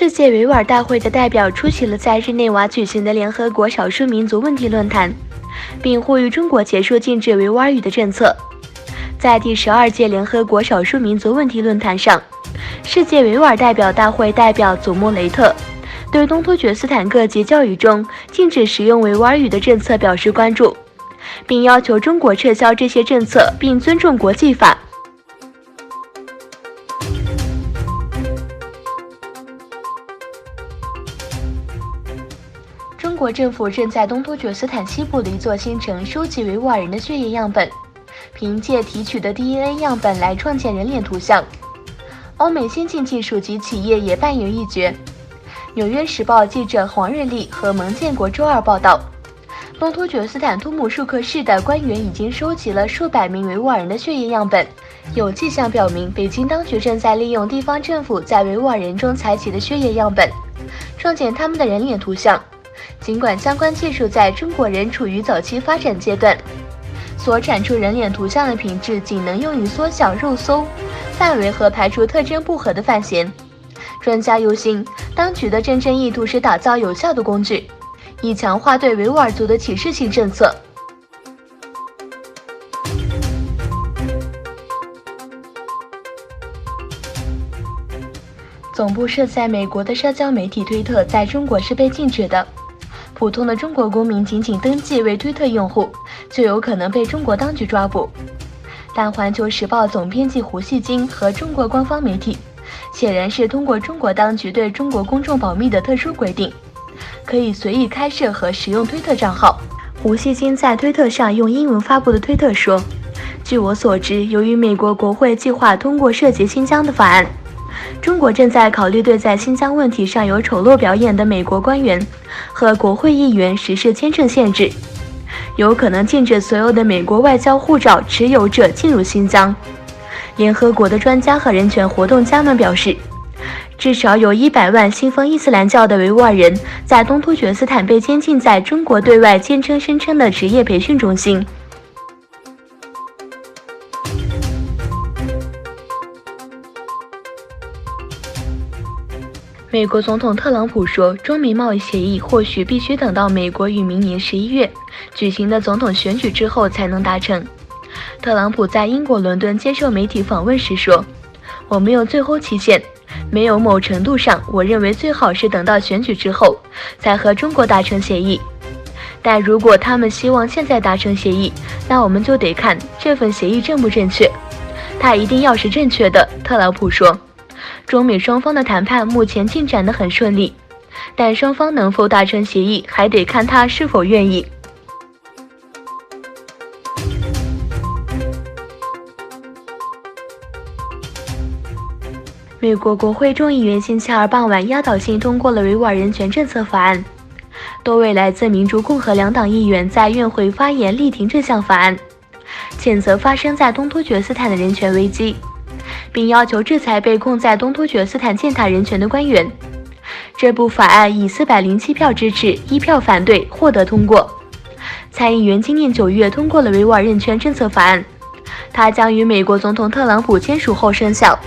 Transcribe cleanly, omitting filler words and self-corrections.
世界维吾尔大会的代表出席了在日内瓦举行的联合国少数民族问题论坛，并呼吁中国结束禁止维吾尔语的政策。在第12届联合国少数民族问题论坛上，世界维吾尔代表大会代表祖穆雷特对东突厥斯坦各级教育中禁止使用维吾尔语的政策表示关注，并要求中国撤销这些政策并尊重国际法。中国政府正在东突厥斯坦西部的一座新城收集维吾尔人的血液样本，凭借提取的 DNA 样本来创建人脸图像。欧美先进技术及企业也扮演一角。纽约时报记者黄日丽和蒙建国周二报道，东突厥斯坦图姆舒克市的官员已经收集了数百名维吾尔人的血液样本，有迹象表明北京当局正在利用地方政府在维吾尔人中采集的血液样本，创建他们的人脸图像。尽管相关技术在中国仍处于早期发展阶段，所产出人脸图像的品质仅能用于缩小肉搜范围和排除特征不合的范闲。专家忧心，当局的真正意图是打造有效的工具，以强化对维吾尔族的歧视性政策。总部设在美国的社交媒体推特在中国是被禁止的。普通的中国公民仅登记为推特用户，就有可能被中国当局抓捕。但环球时报总编辑胡锡进和中国官方媒体显然是通过中国当局对中国公众保密的特殊规定，可以随意开设和使用推特账号。胡锡进在推特上用英文发布的推特说，据我所知，由于美国国会计划通过涉及新疆的法案，中国正在考虑对在新疆问题上有丑陋表演的美国官员和国会议员实施签证限制，有可能禁止所有的美国外交护照持有者进入新疆。联合国的专家和人权活动家们表示，至少有100万信奉伊斯兰教的维吾尔人在东突厥斯坦被监禁在中国对外声称的职业培训中心。美国总统特朗普说，中美贸易协议或许必须等到美国于明年11月举行的总统选举之后才能达成。特朗普在英国伦敦接受媒体访问时说，我没有最后期限，没有某程度上，我认为最好是等到选举之后才和中国达成协议。但如果他们希望现在达成协议，那我们就得看这份协议正不正确。它一定要是正确的，特朗普说。中美双方的谈判目前进展得很顺利，但双方能否达成协议还得看他是否愿意。美国国会众议员星期二傍晚压倒性通过了维吾尔人权政策法案，多位来自民主共和两党议员在院会发言力挺这项法案，谴责发生在东突厥斯坦的人权危机，并要求制裁被控在东突厥斯坦践踏人权的官员。这部法案以407票支持、1票反对获得通过。参议员今年9月通过了维吾尔人权政策法案，它将与美国总统特朗普签署后生效。